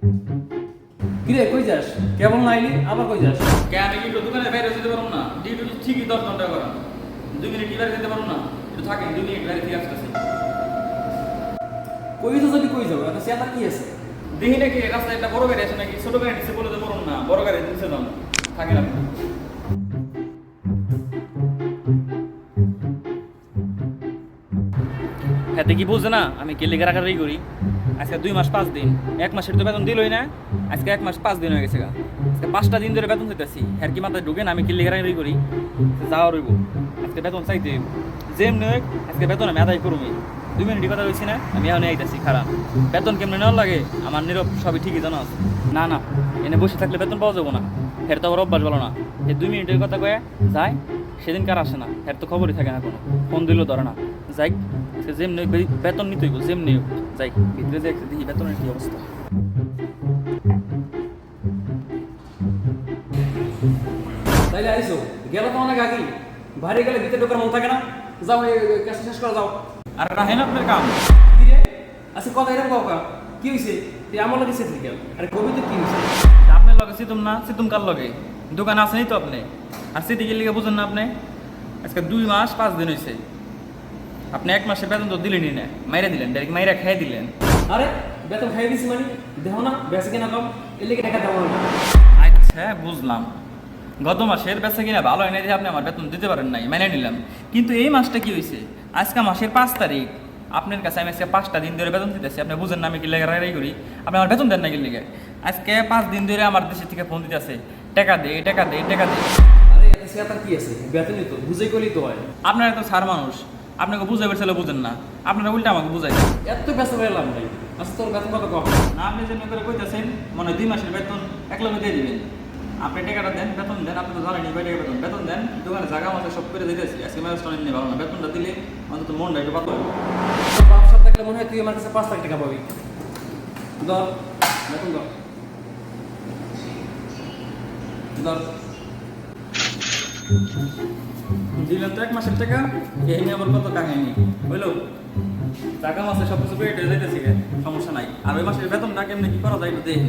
কিরে কই যাস? কেমন নাইলি আবার কই যাস? কে আমি কি একটু দোকানের বাইরে যেতে পারবো না? ডিউটি তো ঠিকই 10 ঘন্টা করা, 2 মিনিট বাইরে যেতে পারবো না? একটু থাকেন, 2 মিনিট বাইরে থেকে আসতেছি। কই তো যদি কই যাবো একটা চেতা কি আছে? দেখি নাকি রাস্তায় একটা বড় গাড়ি আছে নাকি, ছোট গাড়ি নিচে বলে তো পারবো না, বড় গাড়ি নিচে দাম থাকেন আপনি। হ্যাঁ কি বুঝছে না আমি কি লেগে রাখারি করি? আজকে 2 মাস 5 দিন, 1 মাসের তো বেতন দিলই না। আজকে 1 মাস 5 দিন হয়ে গেছে গা। আজকে 5টা দিন ধরে বেতন চাইতেছি, হ্যাঁ কি মাথায় ঢুকে না আমি কি লেগে রাখারি করি? যাওয়া রইব আজকে বেতন চাইতে যেমনি হোক আজকে বেতন আমি আদায় করবি। 2 মিনিট কথা বলছি না, আমি এখন আইতাছি খারাপ। বেতন কেমনে নেওয়ার লাগে আমার নীরব সবই ঠিকই জানা আছে। না না, এনে বসে থাকলে বেতন পাওয়া যাবো না, হের তো আবার অভ্যাস বলো না। এই 2 মিনিটের কথা কয়ে যায়, সেদিন কার আসে না, হের তো খবরই থাকে না কোনো, ফোন দিলেও ধরে না। যাই সে যেমনি বেতন নিতে হইব, যেমনি হোক যাই ভিতরে যে দেখি বেতনের কি অবস্থা। তাইলে আইসো গেল তো অনেক আগে, বাইরে গেলে ভিতরে ঢোকার মন থাকে না। যাও এই কাজ শেষ করে যাও। আর রাহেন আপনার কাম। কিরে আচ্ছা কথা এরকম কাউকা কি হয়েছে? তুই আমার লাগে সেদিন গেল, আরে কবি তো কি হয়েছে? আপনার লগে সিতুম না, সিতুম কার লগে? দোকান আসেনি তো আপনি, আর সিটিকে লিগে বুঝেন না আপনি? আজকে 2 মাস 5 দিন হয়েছে, আপনি 1 মাসের বেতন তো দিলেনই না, মাইরা দিলেন, ডাইরেক্ট মাইরা খাই দিলেন। আরে বেতন খাই দিছি মানে দেখো না বেশি কিনা কম এর লেগে টাকা দেওয়া না। আচ্ছা বুঝলাম, গত মাসের বেচা কিনা ভালো হয় না যে আপনি আমার বেতন দিতে পারেন নাই, মেনে নিলাম। কিন্তু এই মাসটা কি হয়েছে? আজকে মাসের 5 তারিখ, আপনার কাছে আমি আজকে 5টা দিন ধরে বেতন দিতেছি, আপনি বুঝেন না আমি কি লেগে রাই করি? আপনি আমার বেতন দেন না কি লেগে? আজকে 5 দিন ধরে আমার দেশের থেকে ফোন দিতেছে, টাকা দে টাকা দে টাকা দে। আরে এতে সেটা কি আছে? বেতনই তো বুঝাই করলেই তো হয়। আপনারা তো সার মানুষ, আপনাকে বুঝাই পেরেছিল বুঝেন না, আপনারা উল্টা আমাকে বুঝাই। এত ব্যস্ত হয়ে লাভ নাই। আচ্ছা তোর বেতন কত কম? না আপনি যে করে কইতেছেন মনে হয় 2 মাসের বেতন এক লগে দিয়ে দিবেন। আপনি টাকাটা দেন, বেতন দেন, আপনি তো জানেন কয় টাকা বেতন, বেতন দেন, দোকানে জায়গা মাথা সব করে দিতেছি। আজকে ম্যানেজটা নিয়ে ভালো না, বেতনটা দিলে অন্তত মনটা একটু পাতলা হবে। তোর ব্যবসা থাকলে মনে হয় তুই আমার কাছে 5 লাখ টাকা পাবি। ধর বেতন ধর ধর। দিলেন তো 1 মাসের টাকা, এই নিয়ে আবার কত কাহিনী হইলো। টাকা মাসে সব কিছু পেয়ে দিতেছি, সমস্যা নাই। আর ওই মাসের বেতনটা কেমনি কি করা যায় একটু দেখি।